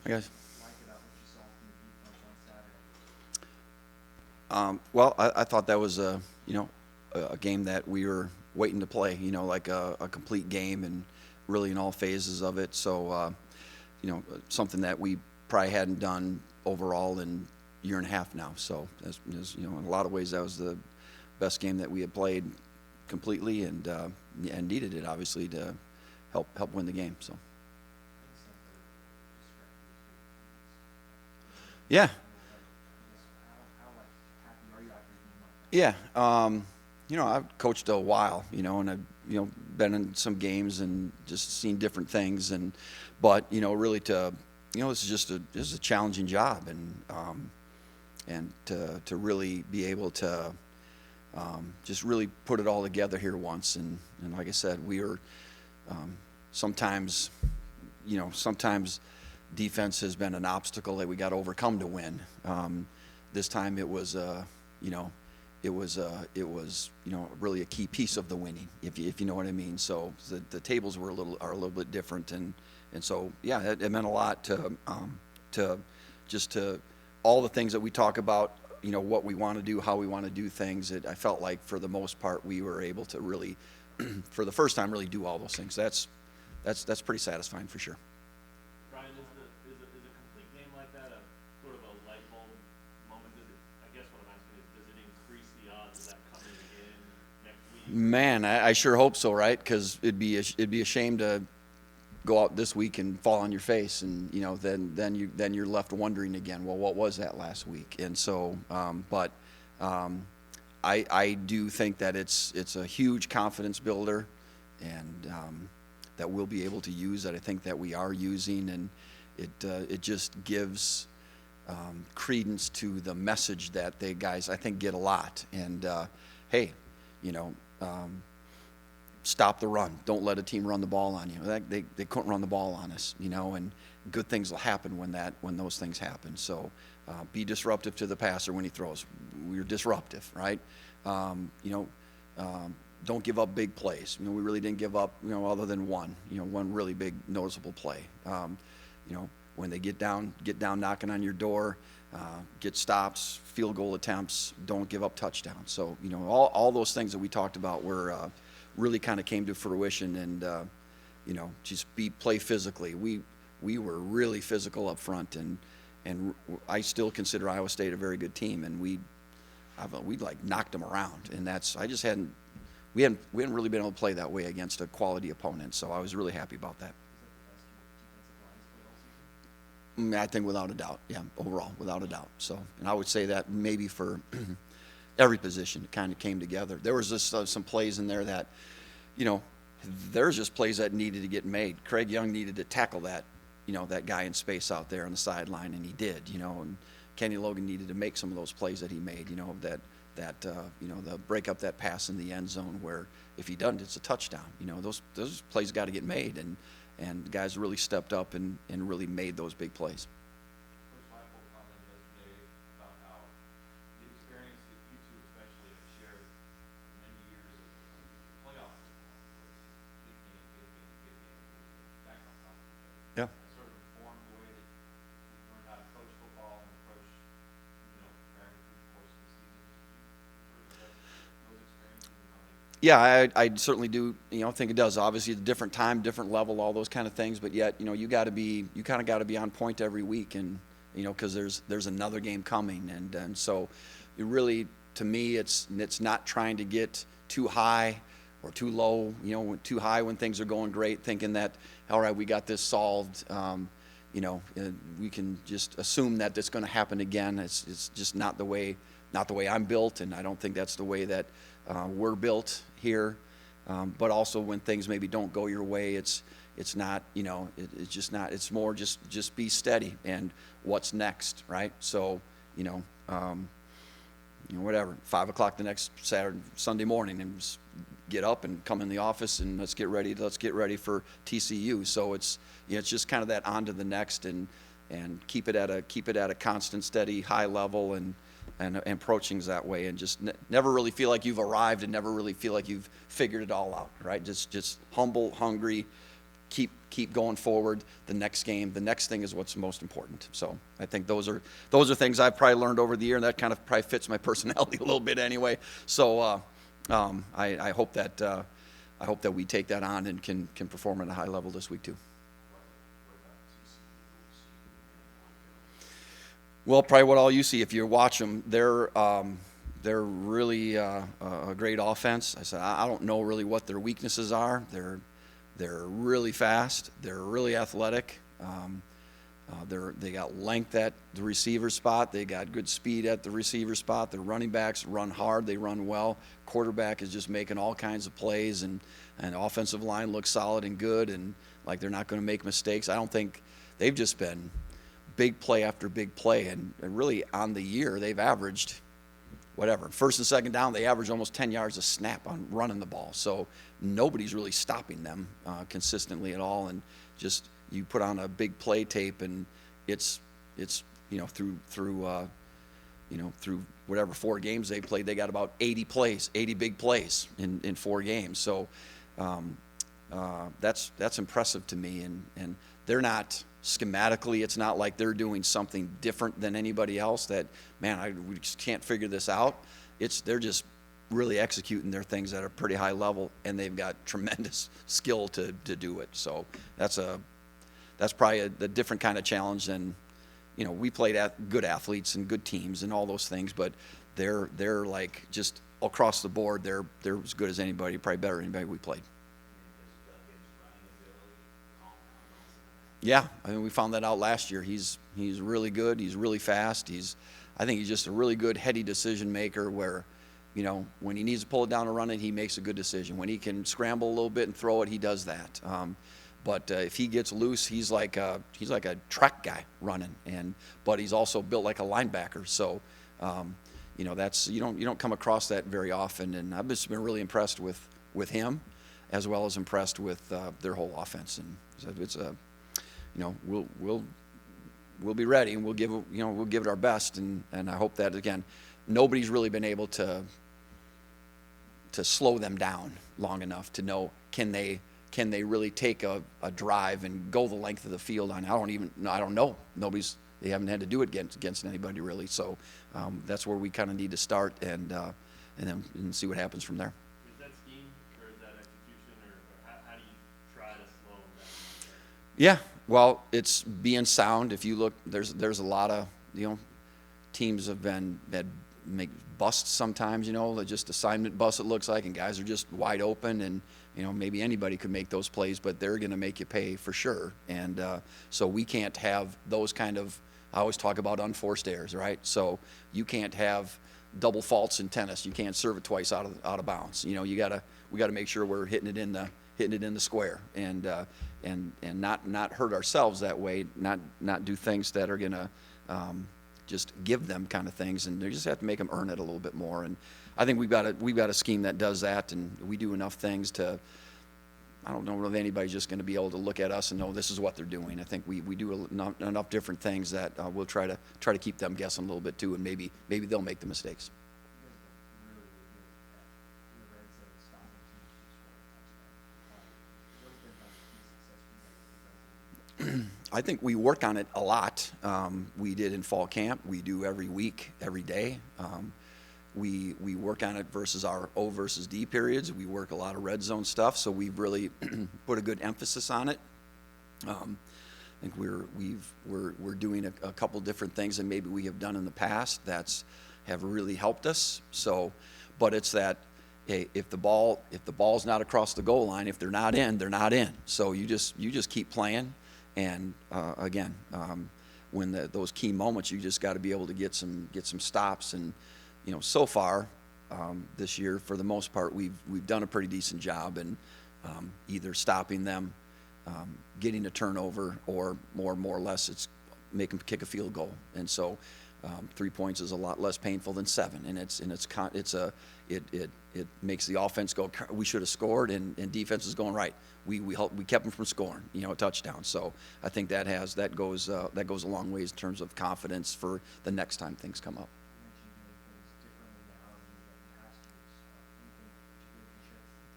I guess. like about what you saw from the defense on Saturday? Well, I thought that was a game that we were waiting to play. Like a complete game and really in all phases of it. So something that we probably hadn't done overall in a year and a half now. So in a lot of ways that was the best game that we had played completely and needed it obviously to help win the game. So yeah. How happy are you after a game like that? Yeah, I've coached a while, and I've been in some games and just seen different things, but really this is a challenging job, and to really be able to just really put it all together here once, and like I said, we are sometimes sometimes defense has been an obstacle that we got to overcome to win. This time it was it was really a key piece of the winning, if you know what I mean. So the tables were a little bit different, and so yeah, it meant a lot to all the things that we talk about, what we want to do, how we want to do things. I felt like for the most part we were able to really, for the first time, really do all those things. That's pretty satisfying for sure. Brian, is a complete game like that a sort of a light bulb moment? I guess what I'm asking is, does it increase the odds of that coming again next week? Man, I sure hope so, right? Because it'd be a shame to go out this week and fall on your face, and then you're left wondering again. Well, what was that last week? And so, I do think that it's a huge confidence builder, and that we'll be able to use, that I think that we are using, and it just gives credence to the message that they guys I think get a lot. And hey, stop the run. Don't let a team run the ball on you. They couldn't run the ball on us, and good things will happen when those things happen. So be disruptive to the passer when he throws. We're disruptive, right? Don't give up big plays. We really didn't give up, other than one really big noticeable play. When they get down knocking on your door, get stops, field goal attempts, don't give up touchdowns. So, all those things that we talked about were really kind of came to fruition, and just play physically. We were really physical up front, and I still consider Iowa State a very good team, and we like knocked them around, and we hadn't really been able to play that way against a quality opponent. So I was really happy about that. I think without a doubt, yeah, overall, without a doubt. So, and I would say that maybe for every position, it kind of came together. There was just some plays in there that, there's just plays that needed to get made. Craig Young needed to tackle that, that guy in space out there on the sideline, and he did, and Kenny Logan needed to make some of those plays that he made, the break up that pass in the end zone where if he doesn't, it's a touchdown. Those plays got to get made, and guys really stepped up and really made those big plays. Coach Michael commented yesterday about how the experience that you two especially have shared many years of playoff football, big game, back on top of each other. Yeah. That sort of informed the way that you learned how to coach football and approach, preparing through the course of the season. Did you sort of let those experiences and how they Yeah, I certainly do. Think it does. Obviously, a different time, different level, all those kind of things. But yet, you kind of got to be on point every week, and because there's another game coming, and so it really, to me, it's not trying to get too high or too low. Too high when things are going great, thinking that all right, we got this solved. We can just assume that it's going to happen again. It's just not the way I'm built, and I don't think that's the way that we're built here. But also when things maybe don't go your way, it's not, it's just not. It's more just be steady and what's next, right? So whatever, 5 o'clock the next Sunday morning, and just get up and come in the office and let's get ready for TCU. So it's just kind of that on to the next, and keep it at a constant, steady, high level, and approaching's that way, and just never really feel like you've arrived, and never really feel like you've figured it all out, right? Just humble, hungry, keep going forward. The next game, the next thing is what's most important. So I think those are things I've probably learned over the year, and that kind of probably fits my personality a little bit anyway. So I hope that we take that on and can perform at a high level this week too. Well, probably what all you see if you watch them, they're really a great offense. I said I don't know really what their weaknesses are. They're really fast. They're really athletic. They got length at the receiver spot. They got good speed at the receiver spot. Their running backs run hard. They run well. Quarterback is just making all kinds of plays, and offensive line looks solid and good, and like they're not going to make mistakes. I don't think they've just been big play after big play, and really on the year they've averaged whatever. First and second down, they average almost 10 yards a snap on running the ball. So nobody's really stopping them consistently at all. And just you put on a big play tape, and it's through whatever 4 games they played, they got about 80 big plays in 4 games. So that's impressive to me. And they're not schematically, it's not like they're doing something different than anybody else that, man, we just can't figure this out. They're just really executing their things at a pretty high level, and they've got tremendous skill to do it. So that's probably a different kind of challenge than, we played at good athletes and good teams and all those things, but they're like just across the board, they're as good as anybody, probably better than anybody we played. Yeah, I mean, we found that out last year. He's really good. He's really fast. I think he's just a really good heady decision maker where, when he needs to pull it down and run it, he makes a good decision. When he can scramble a little bit and throw it, he does that. But if he gets loose, he's like a track guy running, but he's also built like a linebacker. So, that's you don't come across that very often. And I've just been really impressed with him, as well as impressed with their whole offense. And so it's a we'll be ready, and we'll give it our best, and I hope that again, nobody's really been able to slow them down long enough to know can they really take a drive and go the length of the field on. I don't know. They haven't had to do it against anybody really. So that's where we kind of need to start and then see what happens from there. Is that scheme or is that execution or how do you try to slow them down? Yeah, well, it's being sound. If you look, there's a lot of teams that make busts sometimes. Just assignment busts it looks like, and guys are just wide open, and maybe anybody could make those plays, but they're going to make you pay for sure. And so we can't have those kind of. I always talk about unforced errors, right? So you can't have double faults in tennis. You can't serve it twice out of bounds. We got to make sure we're hitting it in the square and not hurt ourselves that way, not do things that are gonna just give them kind of things, and they just have to make them earn it a little bit more. And I think we've got a scheme that does that, and we do enough things to. I don't know if anybody's just going to be able to look at us and know this is what they're doing. I think we do enough different things that we'll try to keep them guessing a little bit too, and maybe they'll make the mistakes. I think we work on it a lot. We did in fall camp. We do every week, every day. We work on it versus our O versus D periods. We work a lot of red zone stuff, so we've really put a good emphasis on it. I think we're doing a couple different things that maybe we have done in the past that's have really helped us. So, but it's that hey, if the ball's not across the goal line, if they're not in, they're not in. So you just keep playing. And again, when those key moments, you just got to be able to get some stops. And so far this year, for the most part, we've done a pretty decent job in either stopping them, getting a turnover, or more or less it's make them kick a field goal. And so 3 points is a lot less painful than 7, and it makes the offense go. We should have scored, and defense is going right. We kept them from scoring, a touchdown. So I think that goes a long ways in terms of confidence for the next time things come up.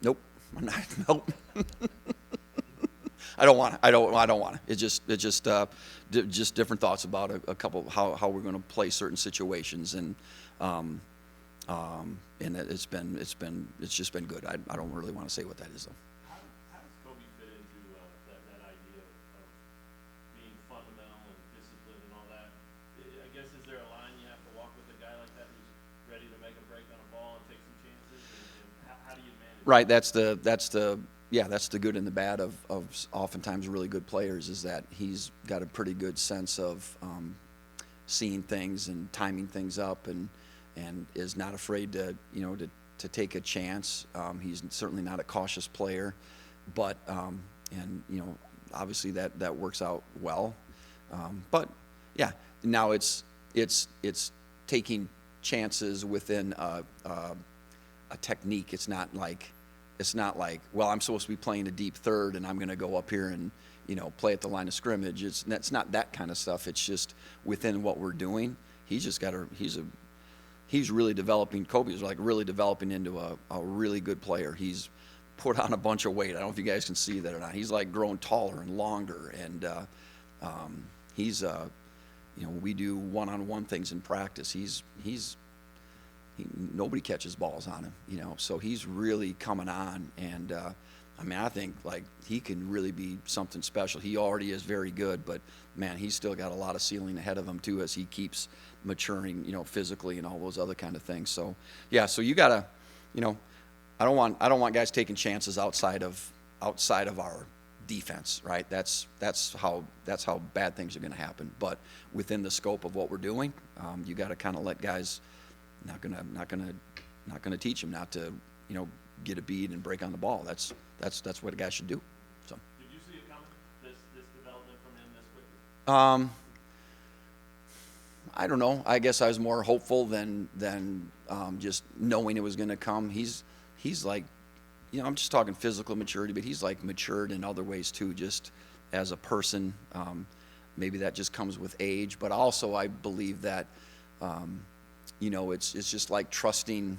Nope, I'm not. Nope. I don't want to. It's just different thoughts about a couple how we're going to play certain situations, and it's just been good. I don't really want to say what that is though. How does Kobe fit into that idea of being fundamental and disciplined and all that? I guess, is there a line you have to walk with a guy like that who's ready to make a break on a ball and take some chances? And how do you manage? Right. That's the good and the bad of oftentimes really good players, is that he's got a pretty good sense of seeing things and timing things up, and is not afraid to take a chance. He's certainly not a cautious player, but obviously that works out well. But yeah, now it's taking chances within a technique. It's not like, well, I'm supposed to be playing a deep third and I'm going to go up here and play at the line of scrimmage. That's not that kind of stuff. It's just within what we're doing. He's really developing. Kobe's like really developing into a really good player. He's put on a bunch of weight. I don't know if you guys can see that or not. He's like grown taller and longer, and he's we do one-on-one things in practice. Nobody catches balls on him, so he's really coming on, and I think like he can really be something special. He already is very good, but man, he's still got a lot of ceiling ahead of him too, as he keeps maturing, physically and all those other kind of things. So yeah, so you gotta, I don't want guys taking chances outside of our defense, right? That's how bad things are going to happen. But within the scope of what we're doing, you got to kind of let guys. Not gonna teach him not to, get a bead and break on the ball. That's what a guy should do. So. Did you see it coming? This development from him this quickly? I don't know. I guess I was more hopeful than just knowing it was going to come. He's like, I'm just talking physical maturity, but he's like matured in other ways too, just as a person. Maybe that just comes with age, but also I believe that. It's just like trusting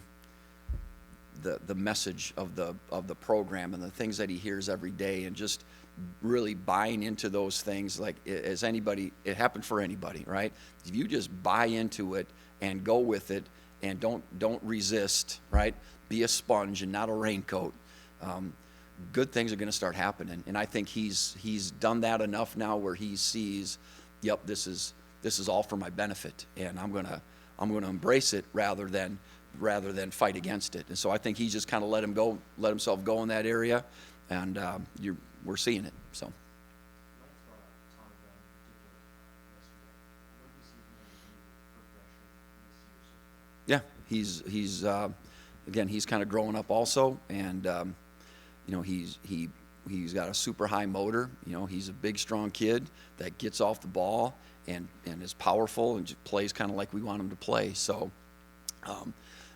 the message of the program and the things that he hears every day, and just really buying into those things. Like, as anybody, it happened for anybody, right? If you just buy into it and go with it and don't resist, right? Be a sponge and not a raincoat. Good things are going to start happening, and I think he's done that enough now where he sees, yep, this is all for my benefit, and I'm gonna embrace it rather than fight against it. And so I think he's just kind of let himself go in that area, and we're seeing it. So. Lance brought up Tom Gunn in particular yesterday. What have you seen him do for progression this year so far? Yeah, he's kind of growing up also, and he's got a super high motor. He's a big, strong kid that gets off the ball and is powerful and just plays kind of like we want him to play. So,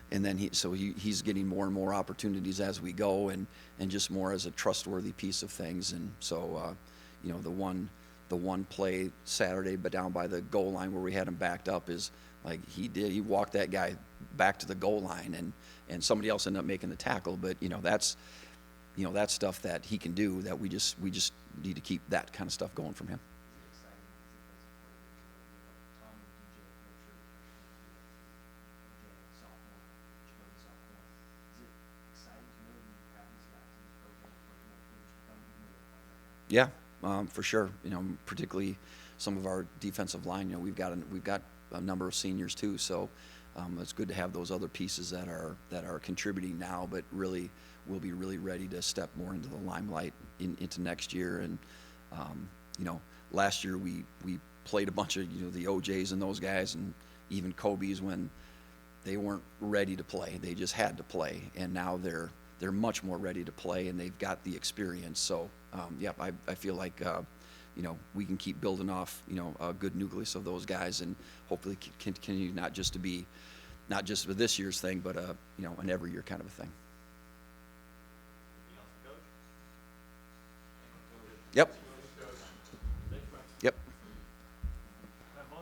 and then he's getting more and more opportunities as we go, and just more as a trustworthy piece of things. And so, the one play Saturday, but down by the goal line where we had him backed up, is like he walked that guy back to the goal line, and somebody else ended up making the tackle. But that's stuff that he can do, that we just need to keep that kind of stuff going from him. Yeah, for sure. Particularly some of our defensive line. We've got a number of seniors too, so it's good to have those other pieces that are contributing now, but really will be really ready to step more into the limelight into next year. And last year we played a bunch of the OJs and those guys, and even Kobe's, when they weren't ready to play. They just had to play, and now they're much more ready to play, and they've got the experience. So, I feel like, we can keep building off, a good nucleus of those guys, and hopefully continue not just for this year's thing, but, an every year kind of a thing. Anything else, Coach? Yep.